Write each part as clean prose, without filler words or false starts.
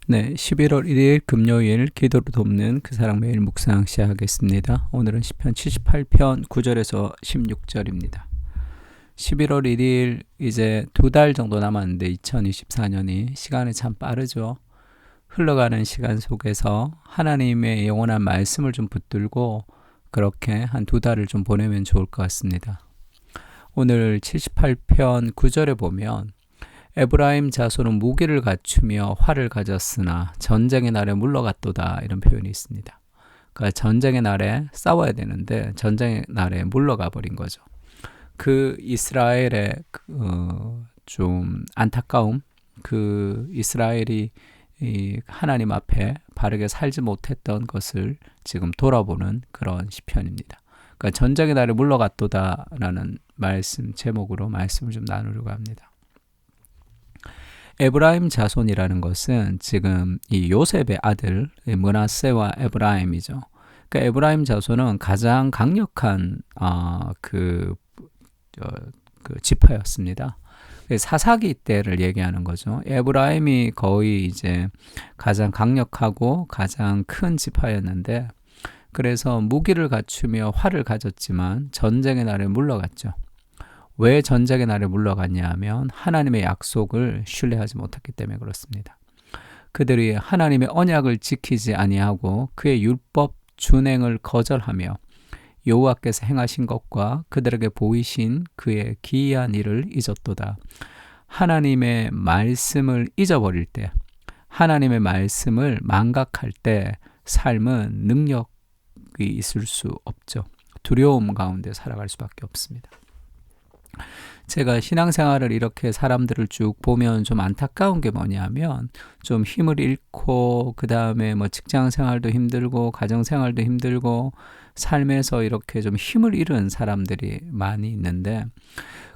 네, 11월 1일 금요일 기도로 돕는 그 사랑 매일 묵상 시작하겠습니다. 오늘은 시편 78편 9절에서 16절입니다. 11월 1일 이제 2달 정도 남았는데 2024년이 시간이 참 빠르죠. 흘러가는 시간 속에서 하나님의 영원한 말씀을 좀 붙들고 그렇게 한 2달을 좀 보내면 좋을 것 같습니다. 오늘 78편 9절에 보면 에브라임 자손은 무기를 갖추며 활을 가졌으나 전쟁의 날에 물러갔도다, 이런 표현이 있습니다. 그러니까 전쟁의 날에 싸워야 되는데 전쟁의 날에 물러가 버린 거죠. 그 이스라엘의 좀 안타까움, 그 이스라엘이 이 하나님 앞에 바르게 살지 못했던 것을 지금 돌아보는 그런 시편입니다. 그러니까 전쟁의 날에 물러갔도다라는 말씀 제목으로 말씀을 좀 나누려고 합니다. 에브라임 자손이라는 것은 지금 이 요셉의 아들 므낫세와 에브라임이죠. 그러니까 에브라임 자손은 가장 강력한 그 지파였습니다. 사사기 때를 얘기하는 거죠. 에브라임이 거의 이제 가장 강력하고 가장 큰 지파였는데, 그래서 무기를 갖추며 활을 가졌지만 전쟁의 날에 물러갔죠. 왜 전쟁의 날에 물러갔냐 하면 하나님의 약속을 신뢰하지 못했기 때문에 그렇습니다. 그들이 하나님의 언약을 지키지 아니하고 그의 율법 준행을 거절하며 여호와께서 행하신 것과 그들에게 보이신 그의 기이한 일을 잊었도다. 하나님의 말씀을 잊어버릴 때, 하나님의 말씀을 망각할 때 삶은 능력이 있을 수 없죠. 두려움 가운데 살아갈 수밖에 없습니다. 제가 신앙생활을 이렇게 사람들을 쭉 보면 좀 안타까운 게 뭐냐면, 좀 힘을 잃고 그 다음에 뭐 직장생활도 힘들고 가정생활도 힘들고 삶에서 이렇게 좀 힘을 잃은 사람들이 많이 있는데,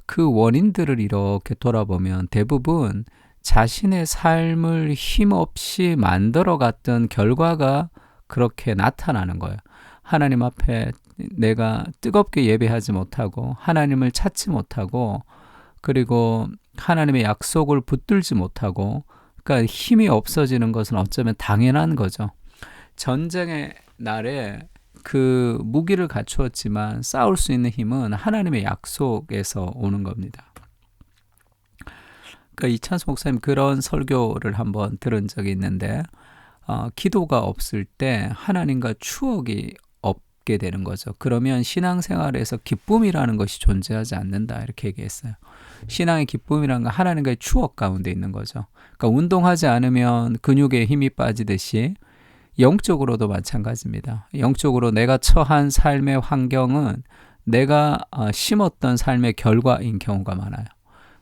그 원인들을 이렇게 돌아보면 대부분 자신의 삶을 힘없이 만들어갔던 결과가 그렇게 나타나는 거예요. 하나님 앞에 내가 뜨겁게 예배하지 못하고 하나님을 찾지 못하고 그리고 하나님의 약속을 붙들지 못하고, 그러니까 힘이 없어지는 것은 어쩌면 당연한 거죠. 전쟁의 날에 그 무기를 갖추었지만 싸울 수 있는 힘은 하나님의 약속에서 오는 겁니다. 그러니까 이찬수 목사님 그런 설교를 한번 들은 적이 있는데, 기도가 없을 때 하나님과 추억이 없게 되는 거죠. 그러면 신앙생활에서 기쁨이라는 것이 존재하지 않는다, 이렇게 얘기했어요. 신앙의 기쁨이라는 건 하나님과의 추억 가운데 있는 거죠. 그러니까 운동하지 않으면 근육에 힘이 빠지듯이 영적으로도 마찬가지입니다. 영적으로 내가 처한 삶의 환경은 내가 심었던 삶의 결과인 경우가 많아요.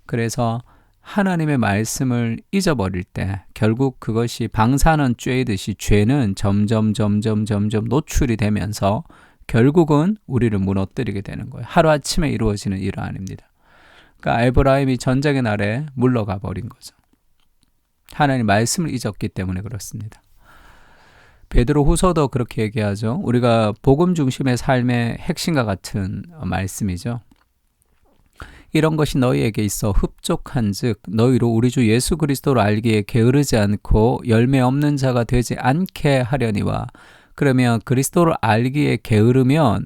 그래서 하나님의 말씀을 잊어버릴 때 결국 그것이 방사능 쬐듯이 죄는 점점 노출이 되면서 결국은 우리를 무너뜨리게 되는 거예요. 하루아침에 이루어지는 일 아닙니다. 그러니까 에브라임이 전쟁의 날에 물러가 버린 거죠. 하나님 말씀을 잊었기 때문에 그렇습니다. 베드로 후서도 그렇게 얘기하죠. 우리가 복음 중심의 삶의 핵심과 같은 말씀이죠. 이런 것이 너희에게 있어 흡족한즉 너희로 우리 주 예수 그리스도를 알기에 게으르지 않고 열매 없는 자가 되지 않게 하려니와. 그러면 그리스도를 알기에 게으르면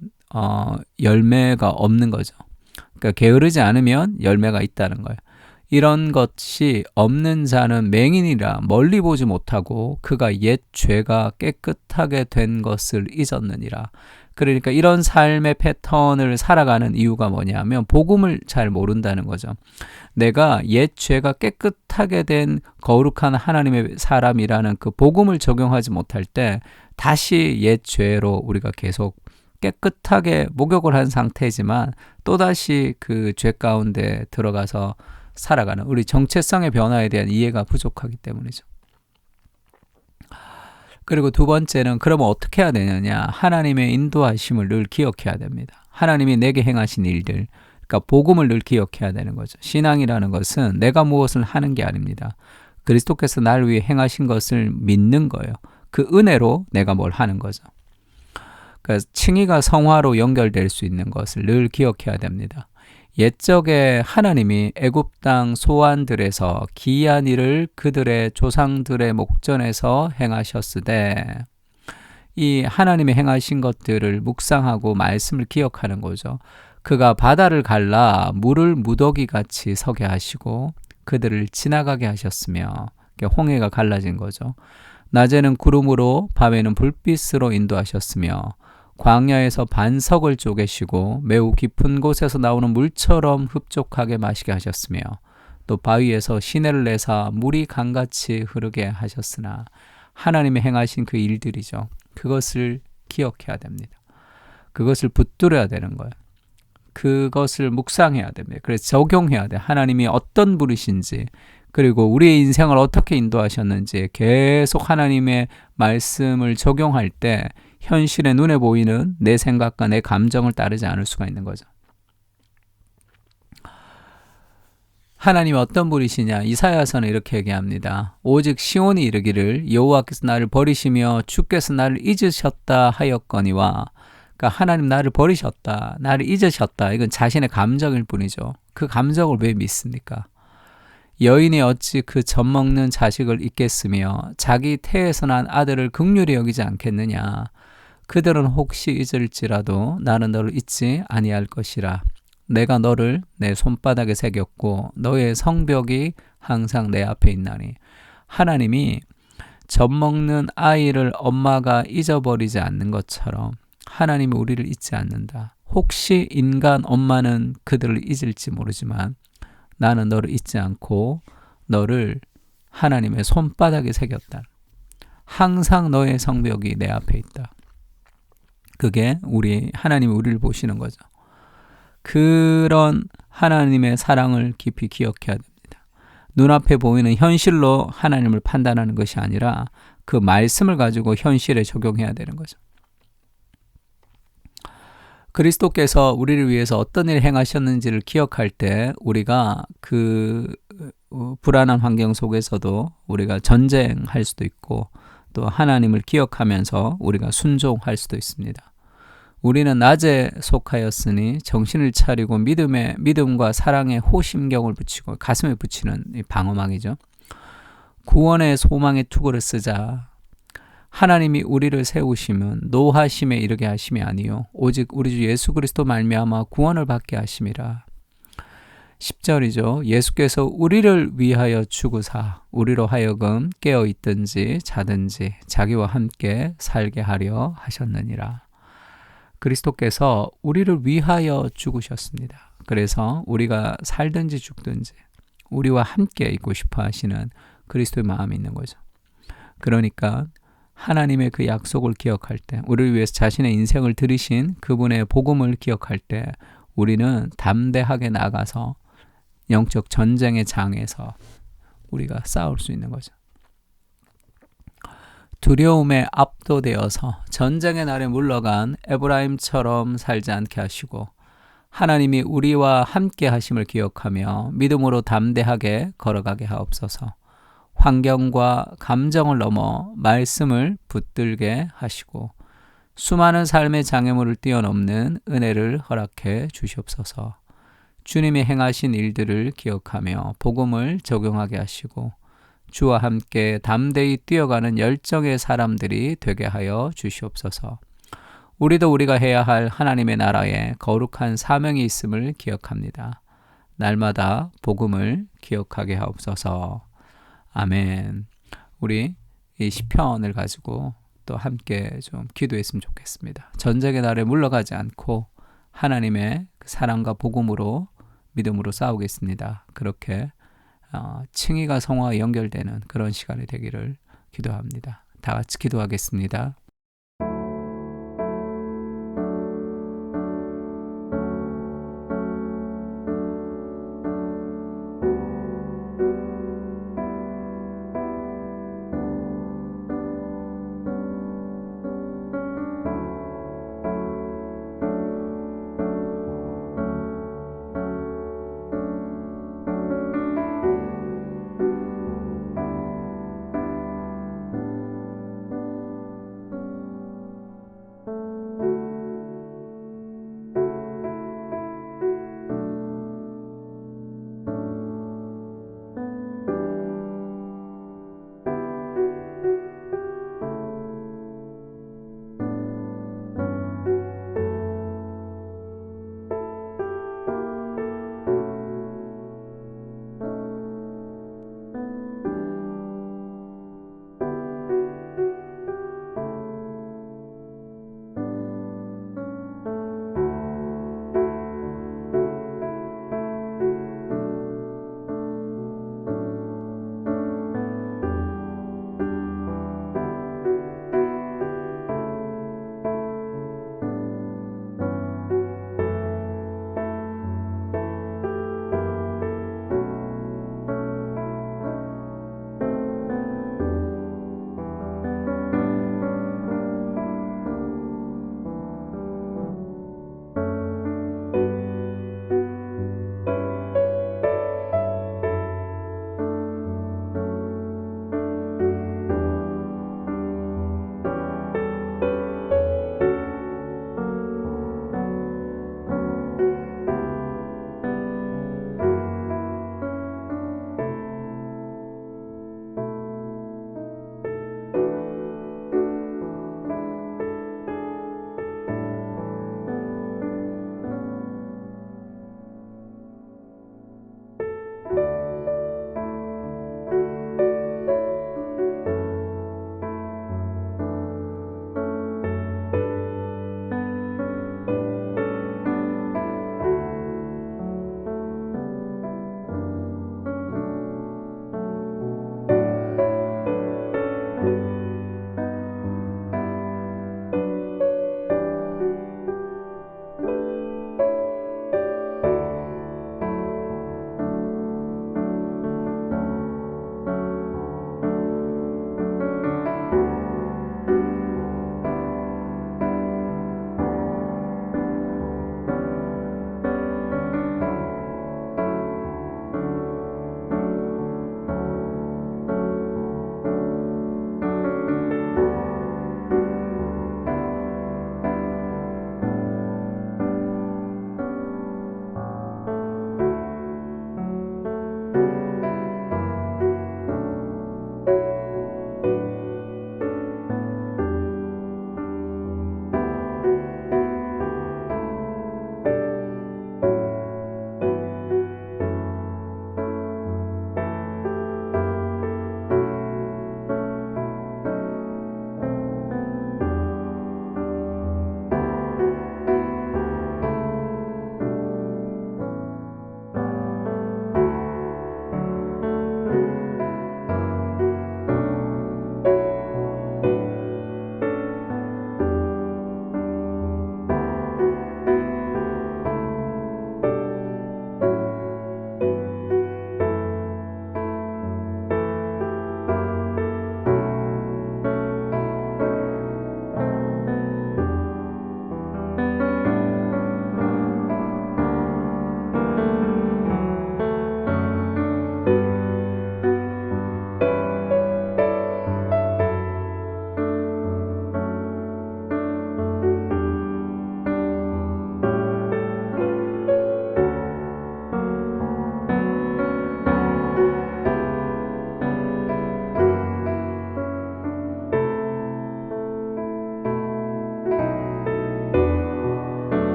열매가 없는 거죠. 그러니까 게으르지 않으면 열매가 있다는 거예요. 이런 것이 없는 자는 맹인이라 멀리 보지 못하고 그가 옛 죄가 깨끗하게 된 것을 잊었느니라. 그러니까 이런 삶의 패턴을 살아가는 이유가 뭐냐면 복음을 잘 모른다는 거죠. 내가 옛 죄가 깨끗하게 된 거룩한 하나님의 사람이라는 그 복음을 적용하지 못할 때 다시 옛 죄로 우리가 계속 깨끗하게 목욕을 한 상태지만 또다시 그 죄 가운데 들어가서 살아가는, 우리 정체성의 변화에 대한 이해가 부족하기 때문이죠. 그리고 두 번째는 그러면 어떻게 해야 되느냐. 하나님의 인도하심을 늘 기억해야 됩니다. 하나님이 내게 행하신 일들, 그러니까 복음을 늘 기억해야 되는 거죠. 신앙이라는 것은 내가 무엇을 하는 게 아닙니다. 그리스도께서 나를 위해 행하신 것을 믿는 거예요. 그 은혜로 내가 뭘 하는 거죠. 그러니까 칭의가 성화로 연결될 수 있는 것을 늘 기억해야 됩니다. 옛적에 하나님이 애굽 땅 소환들에서 기이한 일을 그들의 조상들의 목전에서 행하셨으되, 이 하나님이 행하신 것들을 묵상하고 말씀을 기억하는 거죠. 그가 바다를 갈라 물을 무더기같이 서게 하시고 그들을 지나가게 하셨으며, 홍해가 갈라진 거죠. 낮에는 구름으로 밤에는 불빛으로 인도하셨으며, 광야에서 반석을 쪼개시고 매우 깊은 곳에서 나오는 물처럼 흡족하게 마시게 하셨으며, 또 바위에서 시내를 내사 물이 강같이 흐르게 하셨으나, 하나님이 행하신 그 일들이죠. 그것을 기억해야 됩니다. 그것을 붙들어야 되는 거예요. 그것을 묵상해야 됩니다. 그래서 적용해야 돼. 하나님이 어떤 분이신지, 그리고 우리의 인생을 어떻게 인도하셨는지 계속 하나님의 말씀을 적용할 때 현실에 눈에 보이는 내 생각과 내 감정을 따르지 않을 수가 있는 거죠. 하나님이 어떤 분이시냐? 이사야서는 이렇게 얘기합니다. 오직 시온이 이르기를 여호와께서 나를 버리시며 주께서 나를 잊으셨다 하였거니와, 그러니까 하나님 나를 버리셨다, 나를 잊으셨다. 이건 자신의 감정일 뿐이죠. 그 감정을 왜 믿습니까? 여인이 어찌 그 젖먹는 자식을 잊겠으며 자기 태에서 난 아들을 긍휼히 여기지 않겠느냐? 그들은 혹시 잊을지라도 나는 너를 잊지 아니할 것이라. 내가 너를 내 손바닥에 새겼고 너의 성벽이 항상 내 앞에 있나니. 하나님이 젖먹는 아이를 엄마가 잊어버리지 않는 것처럼 하나님이 우리를 잊지 않는다. 혹시 인간 엄마는 그들을 잊을지 모르지만 나는 너를 잊지 않고 너를 하나님의 손바닥에 새겼다. 항상 너의 성벽이 내 앞에 있다. 그게 하나님이 우리를 보시는 거죠. 그런 하나님의 사랑을 깊이 기억해야 됩니다. 눈앞에 보이는 현실로 하나님을 판단하는 것이 아니라 그 말씀을 가지고 현실에 적용해야 되는 거죠. 그리스도께서 우리를 위해서 어떤 일을 행하셨는지를 기억할 때 우리가 그 불안한 환경 속에서도 우리가 전쟁할 수도 있고, 또 하나님을 기억하면서 우리가 순종할 수도 있습니다. 우리는 낮에 속하였으니 정신을 차리고 믿음과 사랑의 호심경을 붙이고, 가슴에 붙이는 방어막이죠. 구원의 소망의 투구를 쓰자. 하나님이 우리를 세우시면 노하심에 이르게 하심이 아니요 오직 우리 주 예수 그리스도 말미암아 구원을 받게 하심이라. 10절이죠. 예수께서 우리를 위하여 죽으사 우리로 하여금 깨어 있든지 자든지 자기와 함께 살게 하려 하셨느니라. 그리스도께서 우리를 위하여 죽으셨습니다. 그래서 우리가 살든지 죽든지 우리와 함께 있고 싶어 하시는 그리스도의 마음이 있는 거죠. 그러니까 하나님의 그 약속을 기억할 때, 우리를 위해서 자신의 인생을 들이신 그분의 복음을 기억할 때 우리는 담대하게 나가서 영적 전쟁의 장에서 우리가 싸울 수 있는 거죠. 두려움에 압도되어서 전쟁의 날에 물러간 에브라임처럼 살지 않게 하시고, 하나님이 우리와 함께 하심을 기억하며 믿음으로 담대하게 걸어가게 하옵소서. 환경과 감정을 넘어 말씀을 붙들게 하시고 수많은 삶의 장애물을 뛰어넘는 은혜를 허락해 주시옵소서. 주님이 행하신 일들을 기억하며 복음을 적용하게 하시고 주와 함께 담대히 뛰어가는 열정의 사람들이 되게 하여 주시옵소서. 우리도 우리가 해야 할 하나님의 나라에 거룩한 사명이 있음을 기억합니다. 날마다 복음을 기억하게 하옵소서. 아멘. 우리 이 시편을 가지고 또 함께 좀 기도했으면 좋겠습니다. 전쟁의 날에 물러가지 않고 하나님의 사랑과 복음으로 믿음으로 싸우겠습니다. 그렇게 칭의가 성화와 연결되는 그런 시간이 되기를 기도합니다. 다 같이 기도하겠습니다.